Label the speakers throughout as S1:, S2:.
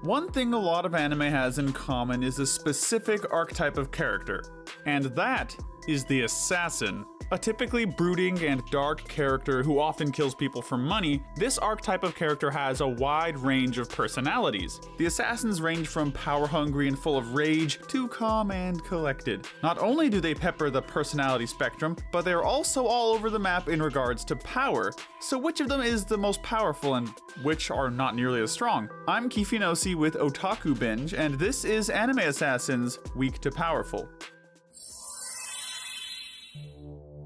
S1: One thing a lot of anime has in common is a specific archetype of character, and that is the assassin. A typically brooding and dark character who often kills people for money, this archetype of character has a wide range of personalities. The assassins range from power-hungry and full of rage to calm and collected. Not only do they pepper the personality spectrum, but they are also all over the map in regards to power. So which of them is the most powerful and which are not nearly as strong? I'm Kifinosi with Otaku Binge, and this is Anime Assassins Weak to Powerful.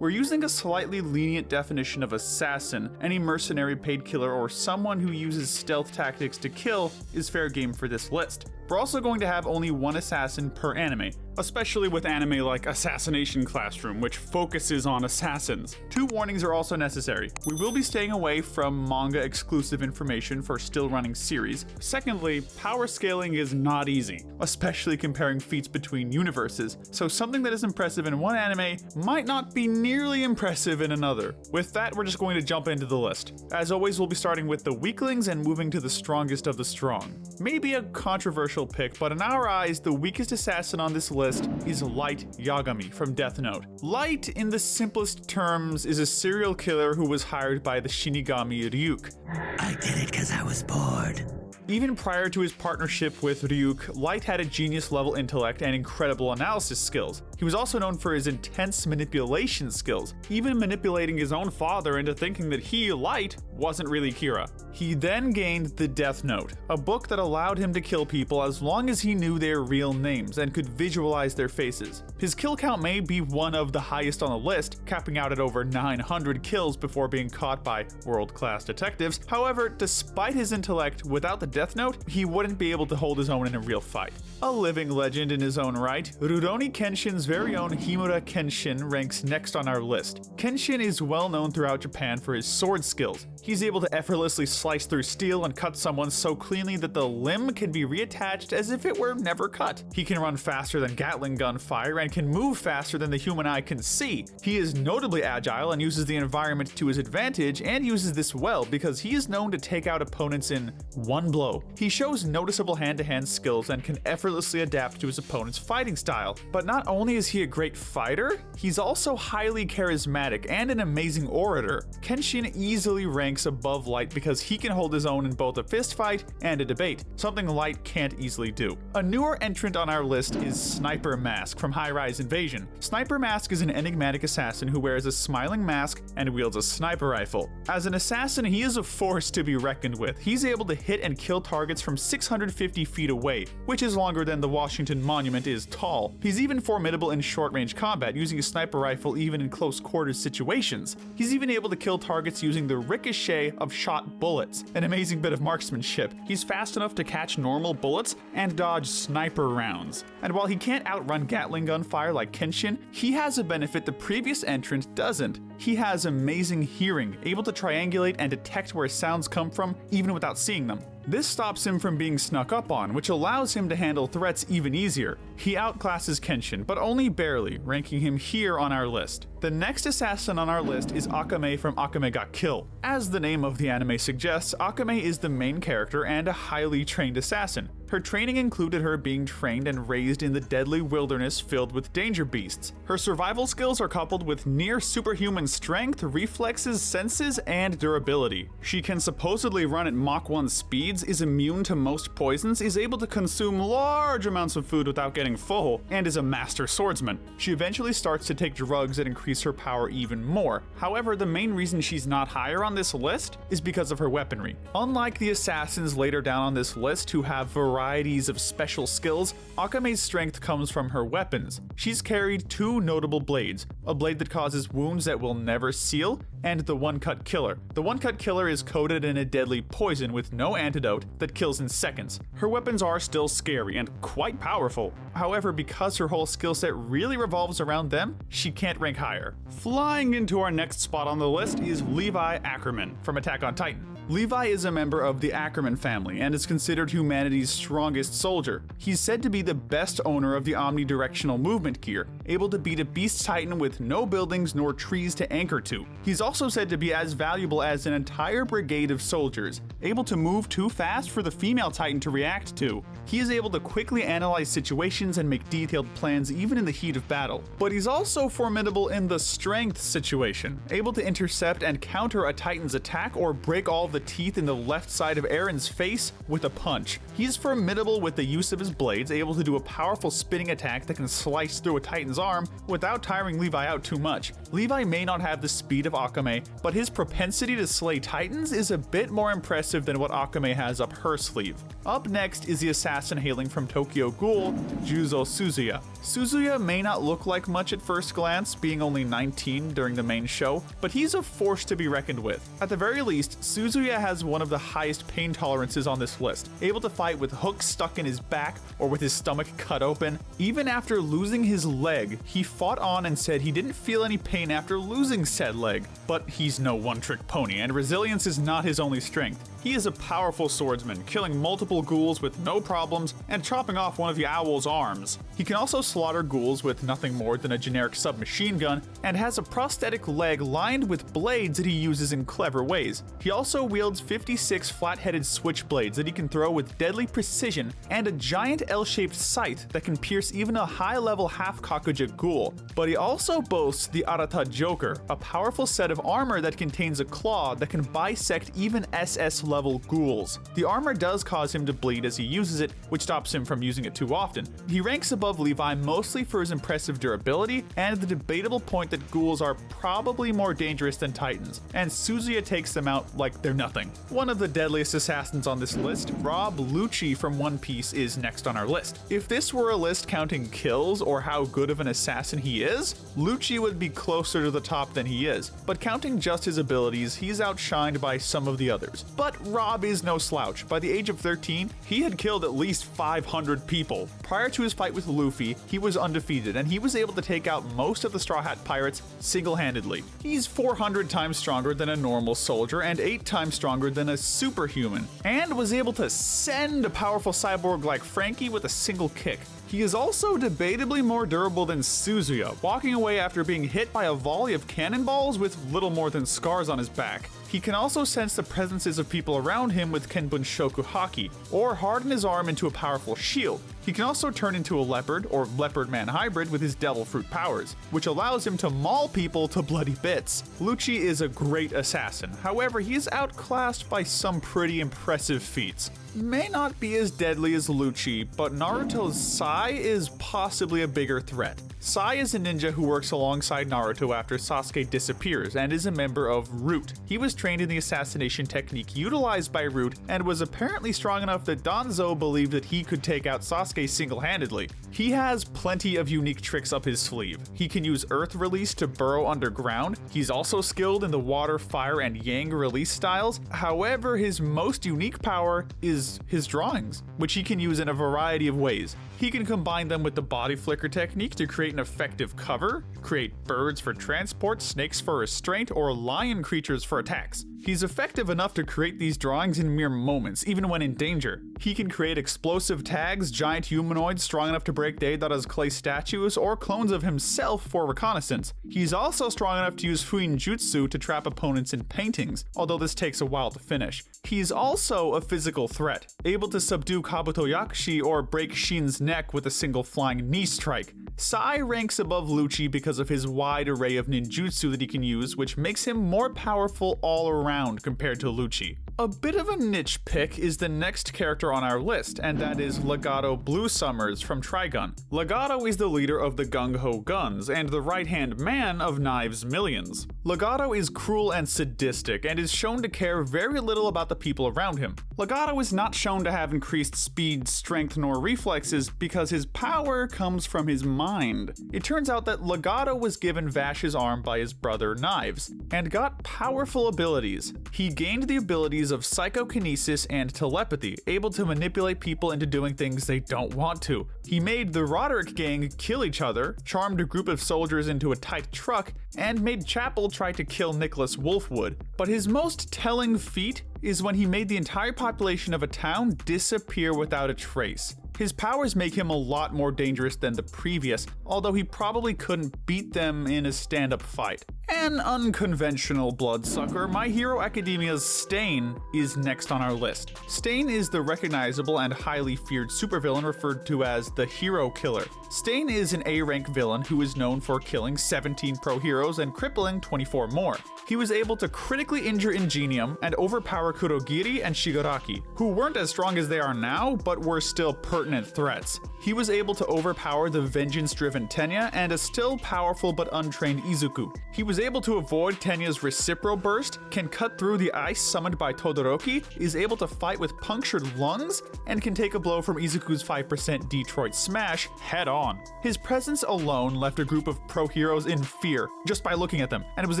S1: We're using a slightly lenient definition of assassin. Any mercenary, paid killer, or someone who uses stealth tactics to kill is fair game for this list. We're also going to have only one assassin per anime, especially with anime like Assassination Classroom, which focuses on assassins. 2 warnings are also necessary. We will be staying away from manga exclusive information for still running series. Secondly, power scaling is not easy, especially comparing feats between universes, so something that is impressive in one anime might not be nearly impressive in another. With that, we're just going to jump into the list. As always, we'll be starting with the weaklings and moving to the strongest of the strong. Maybe a controversial pick, but in our eyes, the weakest assassin on this list is Light Yagami from Death Note. Light, in the simplest terms, is a serial killer who was hired by the Shinigami Ryuk.
S2: I did it because I was bored.
S1: Even prior to his partnership with Ryuk, Light had a genius-level intellect and incredible analysis skills. He was also known for his intense manipulation skills, even manipulating his own father into thinking that he, Light, wasn't really Kira. He then gained the Death Note, a book that allowed him to kill people as long as he knew their real names and could visualize their faces. His kill count may be one of the highest on the list, capping out at over 900 kills before being caught by world-class detectives. However, despite his intellect, without the Death Note, he wouldn't be able to hold his own in a real fight. A living legend in his own right, Rurouni Kenshin's very own Himura Kenshin ranks next on our list. Kenshin is well known throughout Japan for his sword skills. He's able to effortlessly slice through steel and cut someone so cleanly that the limb can be reattached as if it were never cut. He can run faster than Gatling gun fire and can move faster than the human eye can see. He is notably agile and uses the environment to his advantage, and uses this well because he is known to take out opponents in one blow. He shows noticeable hand-to-hand skills and can effortlessly adapt to his opponent's fighting style. But not only is he a great fighter, he's also highly charismatic and an amazing orator. Kenshin easily ranks above Light because he can hold his own in both a fist fight and a debate, something Light can't easily do. A newer entrant on our list is Sniper Mask from High Rise Invasion. Sniper Mask is an enigmatic assassin who wears a smiling mask and wields a sniper rifle. As an assassin, he is a force to be reckoned with. He's able to hit and kill targets from 650 feet away, which is longer than the Washington Monument is tall. He's even formidable in short-range combat, using a sniper rifle even in close-quarters situations. He's even able to kill targets using the ricochet of shot bullets, an amazing bit of marksmanship. He's fast enough to catch normal bullets and dodge sniper rounds. And while he can't outrun Gatling gun fire like Kenshin, he has a benefit the previous entrant doesn't. He has amazing hearing, able to triangulate and detect where sounds come from even without seeing them. This stops him from being snuck up on, which allows him to handle threats even easier. He outclasses Kenshin, but only barely, ranking him here on our list. The next assassin on our list is Akame from Akame ga Kill. As the name of the anime suggests, Akame is the main character and a highly trained assassin. Her training included her being trained and raised in the deadly wilderness filled with danger beasts. Her survival skills are coupled with near superhuman strength, reflexes, senses, and durability. She can supposedly run at Mach 1 speeds, is immune to most poisons, is able to consume large amounts of food without getting full, and is a master swordsman. She eventually starts to take drugs that increase her power even more. However, the main reason she's not higher on this list is because of her weaponry. Unlike the assassins later down on this list who have varieties of special skills, Akame's strength comes from her weapons. She's carried 2 notable blades, a blade that causes wounds that will never seal, and the One-Cut Killer. The One-Cut Killer is coated in a deadly poison with no antidote that kills in seconds. Her weapons are still scary and quite powerful. However, because her whole skill set really revolves around them, she can't rank higher. Flying into our next spot on the list is Levi Ackerman from Attack on Titan. Levi is a member of the Ackerman family and is considered humanity's strongest soldier. He's said to be the best owner of the omnidirectional movement gear, able to beat a beast titan with no buildings nor trees to anchor to. He's also said to be as valuable as an entire brigade of soldiers, able to move too fast for the female titan to react to. He is able to quickly analyze situations and make detailed plans even in the heat of battle. But he's also formidable in the strength situation, able to intercept and counter a titan's attack or break all the teeth in the left side of Eren's face with a punch. He's formidable with the use of his blades, able to do a powerful spinning attack that can slice through a titan's arm without tiring Levi out too much. Levi may not have the speed of Akame, but his propensity to slay titans is a bit more impressive than what Akame has up her sleeve. Up next is the assassin hailing from Tokyo Ghoul, Juzo Suzuya. Suzuya may not look like much at first glance, being only 19 during the main show, but he's a force to be reckoned with. At the very least, Suzuya has one of the highest pain tolerances on this list, able to fight with hooks stuck in his back or with his stomach cut open. Even after losing his leg, he fought on and said he didn't feel any pain after losing said leg. But he's no one-trick pony, and resilience is not his only strength. He is a powerful swordsman, killing multiple ghouls with no problems and chopping off one of the owl's arms. He can also slaughter ghouls with nothing more than a generic submachine gun, and has a prosthetic leg lined with blades that he uses in clever ways. He also wields 56 flat-headed switchblades that he can throw with deadly precision, and a giant L-shaped scythe that can pierce even a high-level half-Kakuja ghoul. But he also boasts the Arata Joker, a powerful set of armor that contains a claw that can bisect even SS-level ghouls. The armor does cause him to bleed as he uses it, which stops him from using it too often. He ranks above Levi mostly for his impressive durability and the debatable point that ghouls are probably more dangerous than titans, and Suzuya takes them out like they're nothing. One of the deadliest assassins on this list, Rob Lucci from One Piece, is next on our list. If this were a list counting kills or how good of an assassin he is, Lucci would be closer to the top than he is, but counting just his abilities, he's outshined by some of the others. But Rob is no slouch. By the age of 13, he had killed at least 500 people. Prior to his fight with Luffy, he was undefeated, and he was able to take out most of the Straw Hat Pirates single-handedly. He's 400 times stronger than a normal soldier and 8 times stronger than a superhuman, and was able to send a powerful cyborg like Frankie with a single kick. He is also debatably more durable than Suzuya, walking away after being hit by a volley of cannonballs with little more than scars on his back. He can also sense the presences of people around him with Kenbun-shoku Haki, or harden his arm into a powerful shield. He can also turn into a leopard or leopard-man hybrid with his devil fruit powers, which allows him to maul people to bloody bits. Lucci is a great assassin, however he is outclassed by some pretty impressive feats. May not be as deadly as Lucci, but Naruto's Sai is possibly a bigger threat. Sai is a ninja who works alongside Naruto after Sasuke disappears and is a member of Root. He was trained in the assassination technique utilized by Root and was apparently strong enough that Danzo believed that he could take out Sasuke single-handedly. He has plenty of unique tricks up his sleeve. He can use Earth Release to burrow underground. He's also skilled in the Water, Fire, and Yang release styles. However, his most unique power is his drawings, which he can use in a variety of ways. He can combine them with the body flicker technique to create an effective cover, create birds for transport, snakes for restraint, or lion creatures for attacks. He's effective enough to create these drawings in mere moments, even when in danger. He can create explosive tags, giant humanoids strong enough to break Deidara's clay statues, or clones of himself for reconnaissance. He's also strong enough to use Fuin Jutsu to trap opponents in paintings, although this takes a while to finish. He's also a physical threat, able to subdue Kabuto Yakushi or break Shin's neck with a single flying knee strike. Sai ranks above Lucci because of his wide array of ninjutsu that he can use, which makes him more powerful all around compared to Lucci. A bit of a niche pick is the next character on our list, and that is Legato Blue Summers from Trigun. Legato is the leader of the Gung Ho Guns and the right-hand man of Knives Millions. Legato is cruel and sadistic and is shown to care very little about the people around him. Legato is not shown to have increased speed, strength, nor reflexes because his power comes from his mind. It turns out that Legato was given Vash's arm by his brother Knives, and got powerful abilities. He gained the abilities abilities of psychokinesis and telepathy, able to manipulate people into doing things they don't want to. He made the Roderick gang kill each other, charmed a group of soldiers into a tight truck, and made Chapel try to kill Nicholas Wolfwood. But his most telling feat is when he made the entire population of a town disappear without a trace. His powers make him a lot more dangerous than the previous, although he probably couldn't beat them in a stand-up fight. An unconventional bloodsucker, My Hero Academia's Stain is next on our list. Stain is the recognizable and highly feared supervillain referred to as the Hero Killer. Stain is an A-rank villain who is known for killing 17 pro heroes and crippling 24 more. He was able to critically injure Ingenium and overpower Kurogiri and Shigaraki, who weren't as strong as they are now, but were still pertinent threats. He was able to overpower the vengeance-driven Tenya and a still powerful but untrained Izuku. He was able to avoid Tenya's Recipro Burst, can cut through the ice summoned by Todoroki, is able to fight with punctured lungs, and can take a blow from Izuku's 5% Detroit Smash head-on. His presence alone left a group of pro heroes in fear just by looking at them, and was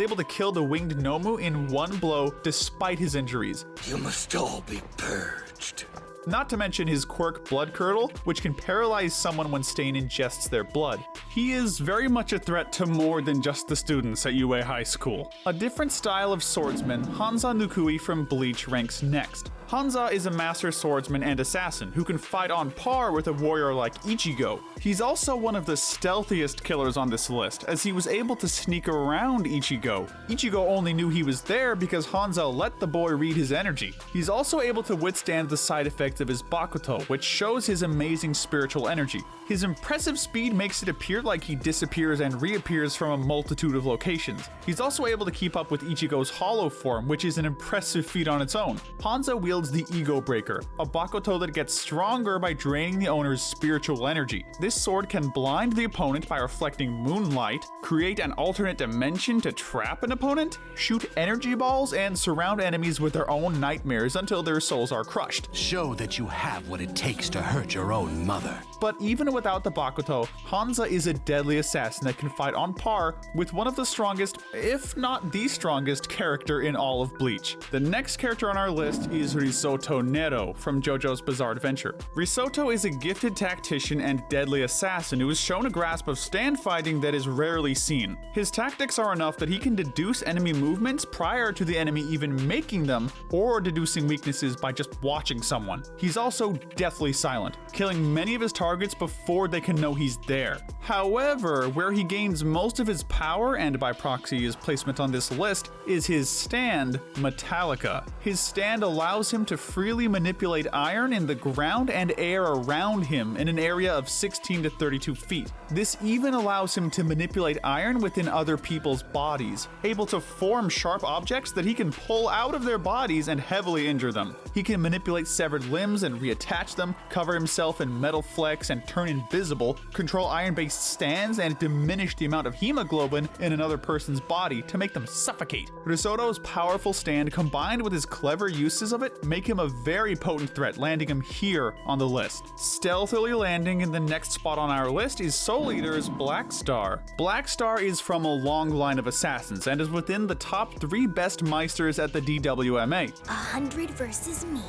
S1: able to kill the winged Nomu in one blow despite his injuries.
S2: You must all be purged.
S1: Not to mention his quirk Blood Curdle, which can paralyze someone when Stain ingests their blood. He is very much a threat to more than just the students at UA High School. A different style of swordsman, Hanza Nukui from Bleach ranks next. Hanza is a master swordsman and assassin who can fight on par with a warrior like Ichigo. He's also one of the stealthiest killers on this list, as he was able to sneak around Ichigo. Ichigo only knew he was there because Hanza let the boy read his energy. He's also able to withstand the side effects of his Bakuto, which shows his amazing spiritual energy. His impressive speed makes it appear like he disappears and reappears from a multitude of locations. He's also able to keep up with Ichigo's hollow form, which is an impressive feat on its own. Hanza wields the Ego Breaker, a Bakuto that gets stronger by draining the owner's spiritual energy. This sword can blind the opponent by reflecting moonlight, create an alternate dimension to trap an opponent, shoot energy balls, and surround enemies with their own nightmares until their souls are crushed.
S2: Show that you have what it takes to hurt your own mother.
S1: But even without the Bakuto, Hanza is a deadly assassin that can fight on par with one of the strongest, if not the strongest, character in all of Bleach. The next character on our list is Risotto Nero from JoJo's Bizarre Adventure. Risotto is a gifted tactician and deadly assassin who has shown a grasp of stand fighting that is rarely seen. His tactics are enough that he can deduce enemy movements prior to the enemy even making them, or deducing weaknesses by just watching someone. He's also deathly silent, killing many of his targets before they can know he's there. However, where he gains most of his power, and by proxy his placement on this list, is his stand, Metallica. His stand allows him to freely manipulate iron in the ground and air around him in an area of 16 to 32 feet. This even allows him to manipulate iron within other people's bodies, able to form sharp objects that he can pull out of their bodies and heavily injure them. He can manipulate severed limbs and reattach them, cover himself in metal flex and turn invisible, control iron-based stands, and diminish the amount of hemoglobin in another person's body to make them suffocate. Risotto's powerful stand combined with his clever uses of it make him a very potent threat, landing him here on the list. Stealthily landing in the next spot on our list is Soul Eater's Black Star. Black Star is from a long line of assassins and is within the top 3 best Meisters at the DWMA.
S3: 100 versus me.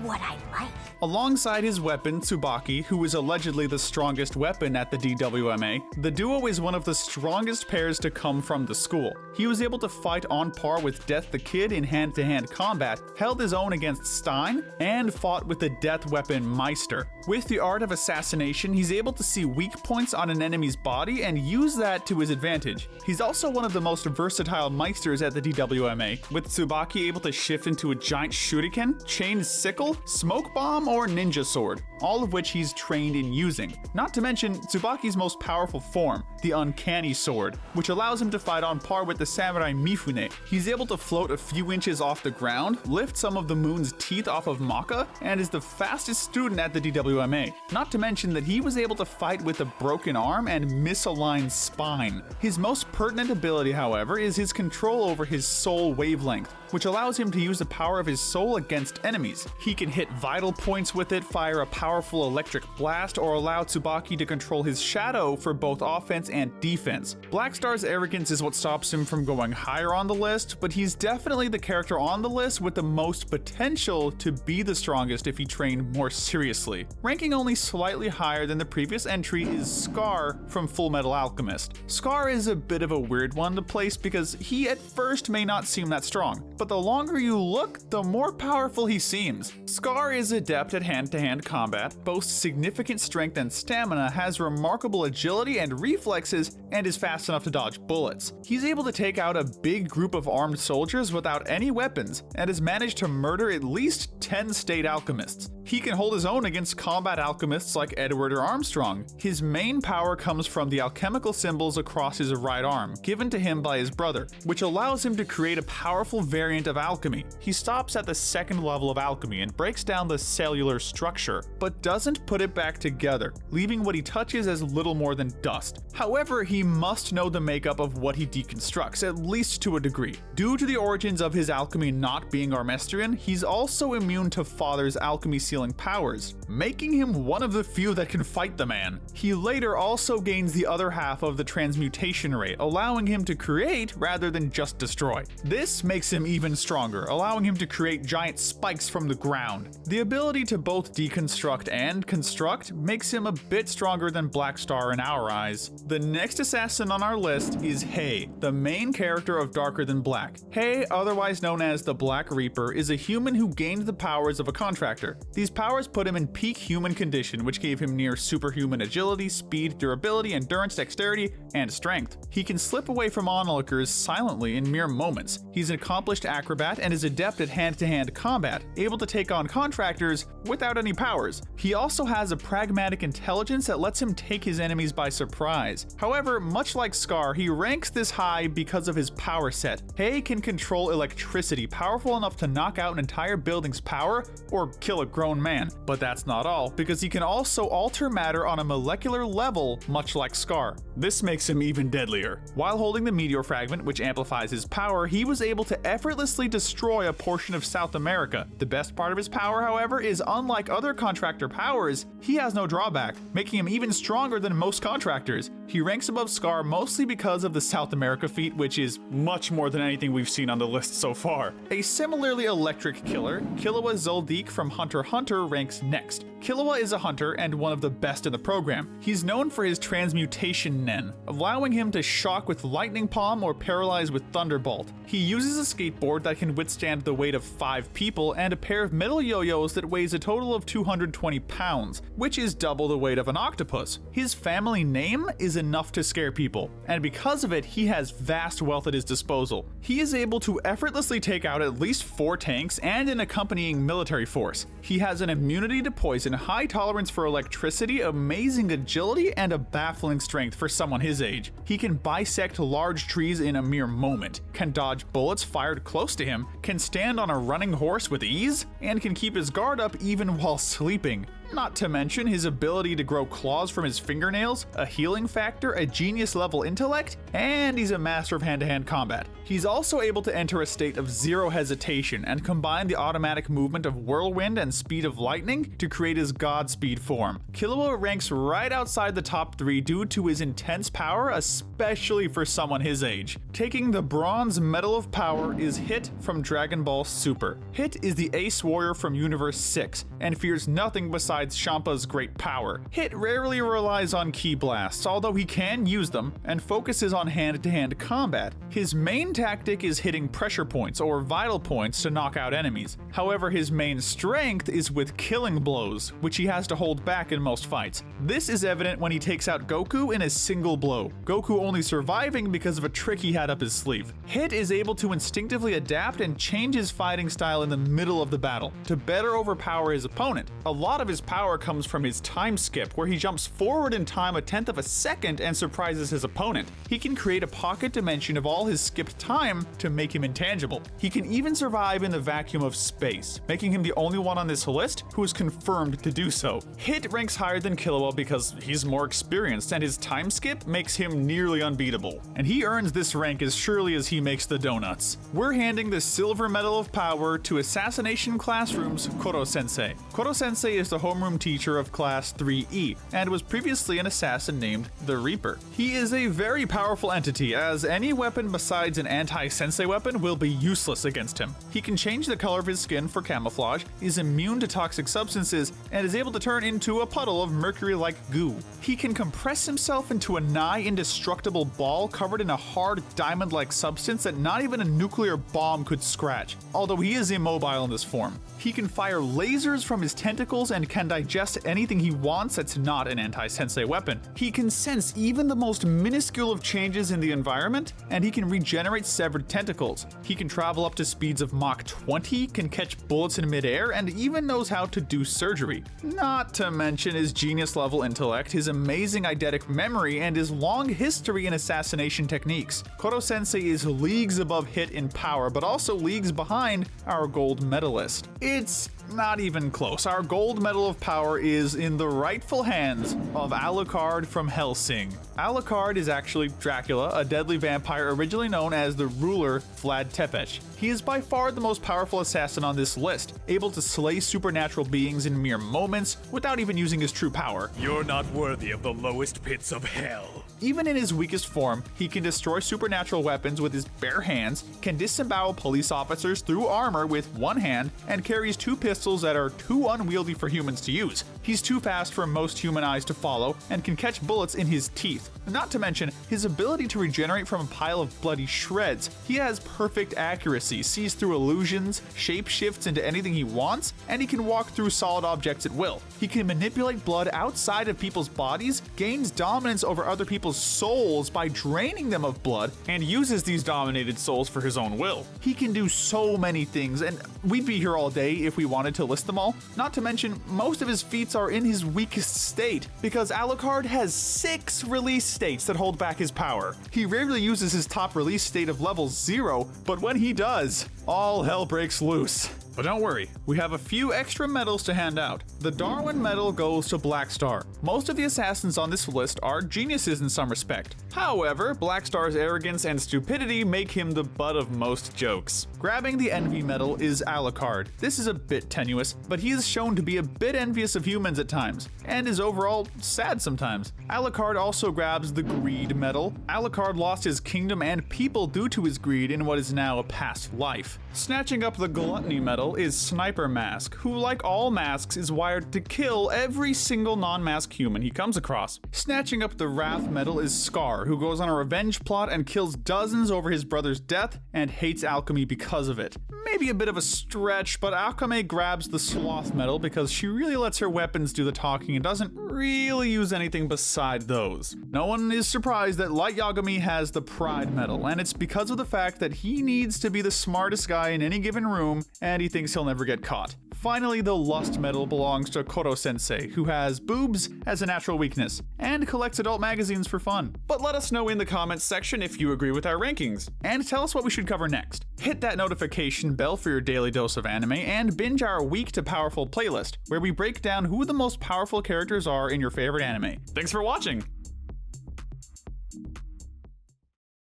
S3: What I like.
S1: Alongside his weapon, Tsubaki, who is allegedly the strongest weapon at the DWMA, the duo is one of the strongest pairs to come from the school. He was able to fight on par with Death the Kid in hand-to-hand combat, held his own against Stein, and fought with the death weapon Meister. With the art of assassination, he's able to see weak points on an enemy's body and use that to his advantage. He's also one of the most versatile Meisters at the DWMA, with Tsubaki able to shift into a giant shuriken, chain sickle, smoke bomb, or ninja sword, all of which he's trained in using. Not to mention Tsubaki's most powerful form, the Uncanny Sword, which allows him to fight on par with the Samurai Mifune. He's able to float a few inches off the ground, lift some of the moon's teeth off of Maka, and is the fastest student at the DWMA. Not to mention that he was able to fight with a broken arm and misaligned spine. His most pertinent ability, however, is his control over his soul wavelength, which allows him to use the power of his soul against enemies. He can hit vital points with it, fire a powerful electric blast, or allow Tsubaki to control his shadow for both offense and defense. Black Star's arrogance is what stops him from going higher on the list, but he's definitely the character on the list with the most potential to be the strongest if he trained more seriously. Ranking only slightly higher than the previous entry is Scar from Fullmetal Alchemist. Scar is a bit of a weird one to place because he at first may not seem that strong, but the longer you look, the more powerful he seems. Scar is adept at hand-to-hand combat, boasts significant strength and stamina, has remarkable agility and reflexes, and is fast enough to dodge bullets. He's able to take out a big group of armed soldiers without any weapons, and has managed to murder at least 10 state alchemists. He can hold his own against combat alchemists like Edward or Armstrong. His main power comes from the alchemical symbols across his right arm, given to him by his brother, which allows him to create a powerful variant of alchemy. He stops at the second level of alchemy and breaks down the cellular structure, but doesn't put it back together, leaving what he touches as little more than dust. However, he must know the makeup of what he deconstructs, at least to a degree. Due to the origins of his alchemy not being Armestrian, he's also immune to Father's alchemy sealing powers, making him one of the few that can fight the man. He later also gains the other half of the transmutation rate, allowing him to create rather than just destroy. This makes him even stronger, allowing him to create giant spikes from the ground. The ability to both deconstruct and construct makes him a bit stronger than Black Star in our eyes. The next assassin on our list is Hei, the main character of Darker Than Black. Hei, otherwise known as the Black Reaper, is a human who gained the powers of a contractor. These powers put him in peak human condition, which gave him near superhuman agility, speed, durability, endurance, dexterity, and strength. He can slip away from onlookers silently in mere moments. He's an accomplished acrobat and is adept at hand-to-hand combat, able to take on contractors without any powers. He also has a pragmatic intelligence that lets him take his enemies by surprise. However, much like Scar, he ranks this high because of his power set. Hei can control electricity, powerful enough to knock out an entire building's power or kill a grown man. But that's not all, because he can also alter matter on a molecular level, much like Scar. This makes him even deadlier. While holding the meteor fragment, which amplifies his power, he was able to effortlessly destroy a portion of South America. The best part of his power, however, is unlike other contractor powers, he has no drawback, making him even stronger than most contractors. He ranks above Scar mostly because of the South America feat, which is much more than anything we've seen on the list so far. A similarly electric killer, Killua Zuldik from Hunter x Hunter, ranks next. Killua is a hunter and one of the best in the program. He's known for his transmutation nen, allowing him to shock with lightning palm or paralyze with thunderbolt. He uses a skateboard that can withstand the weight of 5 people and a pair of metal yo-yos that weighs a total of 220 pounds, which is double the weight of an octopus. His family name is enough to scare people, and because of it, he has vast wealth at his disposal. He is able to effortlessly take out at least 4 tanks and an accompanying military force. He has an immunity to poison, high tolerance for electricity, amazing agility, and a baffling strength for someone his age. He can bisect large trees in a mere moment, can dodge bullets fired close to him, can stand on a running horse with ease, and can keep his guard up even while sleeping. Not to mention his ability to grow claws from his fingernails, a healing factor, a genius level intellect, and he's a master of hand-to-hand combat. He's also able to enter a state of zero hesitation and combine the automatic movement of whirlwind and speed of lightning to create his Godspeed form. Killua ranks right outside the top 3 due to his intense power, especially for someone his age. Taking the bronze medal of power is Hit from Dragon Ball Super. Hit is the ace warrior from Universe 6 and fears nothing besides Champa's great power. Hit rarely relies on ki blasts, although he can use them, and focuses on hand-to-hand combat. His main tactic is hitting pressure points or vital points to knock out enemies. However, his main strength is with killing blows, which he has to hold back in most fights. This is evident when he takes out Goku in a single blow, Goku only surviving because of a trick he had up his sleeve. Hit is able to instinctively adapt and change his fighting style in the middle of the battle to better overpower his opponent. A lot of his power comes from his time skip, where he jumps forward in time a tenth of a second and surprises his opponent. He can create a pocket dimension of all his skipped time to make him intangible. He can even survive in the vacuum of space, making him the only one on this list who is confirmed to do so. Hit ranks higher than Killua because he's more experienced, and his time skip makes him nearly unbeatable. And he earns this rank as surely as he makes the donuts. We're handing the Silver Medal of Power to Assassination Classroom's Koro-sensei. Koro-sensei is the homeroom teacher of Class 3E, and was previously an assassin named the Reaper. He is a very powerful entity, as any weapon besides an anti-sensei weapon will be useless against him. He can change the color of his skin for camouflage, is immune to toxic substances, and is able to turn into a puddle of mercury-like goo. He can compress himself into a nigh indestructible ball covered in a hard diamond-like substance that not even a nuclear bomb could scratch, although he is immobile in this form. He can fire lasers from his tentacles and can digest anything he wants that's not an anti-sensei weapon. He can sense even the most minuscule of changes in the environment, and he can regenerate severed tentacles. He can travel up to speeds of Mach 20, can catch bullets in midair, and even knows how to do surgery. Not to mention his genius-level intellect, his amazing eidetic memory, and his long history in assassination techniques. Koro-sensei is leagues above Hit in power, but also leagues behind our gold medalist. It's not even close. Our gold medal of power is in the rightful hands of Alucard from Hellsing. Alucard is actually Dracula, a deadly vampire originally known as the ruler Vlad Tepes. He is by far the most powerful assassin on this list, able to slay supernatural beings in mere moments without even using his true power.
S4: You're not worthy of the lowest pits of hell.
S1: Even in his weakest form, he can destroy supernatural weapons with his bare hands, can disembowel police officers through armor with one hand, and carries two pistols that are too unwieldy for humans to use. He's too fast for most human eyes to follow, and can catch bullets in his teeth. Not to mention his ability to regenerate from a pile of bloody shreds. He has perfect accuracy, sees through illusions, shapeshifts into anything he wants, and he can walk through solid objects at will. He can manipulate blood outside of people's bodies, gains dominance over other people's souls by draining them of blood, and uses these dominated souls for his own will. He can do so many things, and we'd be here all day if we wanted to list them all. Not to mention, most of his feats are in his weakest state, because Alucard has 6 release states that hold back his power. He rarely uses his top release state of level 0, but when he does, all hell breaks loose. But don't worry, we have a few extra medals to hand out. The Darwin Medal goes to Blackstar. Most of the assassins on this list are geniuses in some respect. However, Blackstar's arrogance and stupidity make him the butt of most jokes. Grabbing the Envy Medal is Alucard. This is a bit tenuous, but he is shown to be a bit envious of humans at times, and is overall sad sometimes. Alucard also grabs the Greed Medal. Alucard lost his kingdom and people due to his greed in what is now a past life. Snatching up the Gluttony Medal is Sniper Mask, who like all masks is wired to kill every single non-mask human he comes across. Snatching up the Wrath Medal is Scar, who goes on a revenge plot and kills dozens over his brother's death and hates alchemy because of it. Maybe a bit of a stretch, but Akame grabs the Sloth Medal because she really lets her weapons do the talking and doesn't really use anything beside those. No one is surprised that Light Yagami has the Pride Medal, and it's because of the fact that he needs to be the smartest guy in any given room, and he thinks he'll never get caught. Finally, the Lust Medal belongs to Koro-sensei, who has boobs as a natural weakness, and collects adult magazines for fun. But let us know in the comments section if you agree with our rankings, and tell us what we should cover next. Hit that notification bell for your daily dose of anime, and binge our Weak to Powerful playlist, where we break down who the most powerful characters are in your favorite anime. Thanks for watching!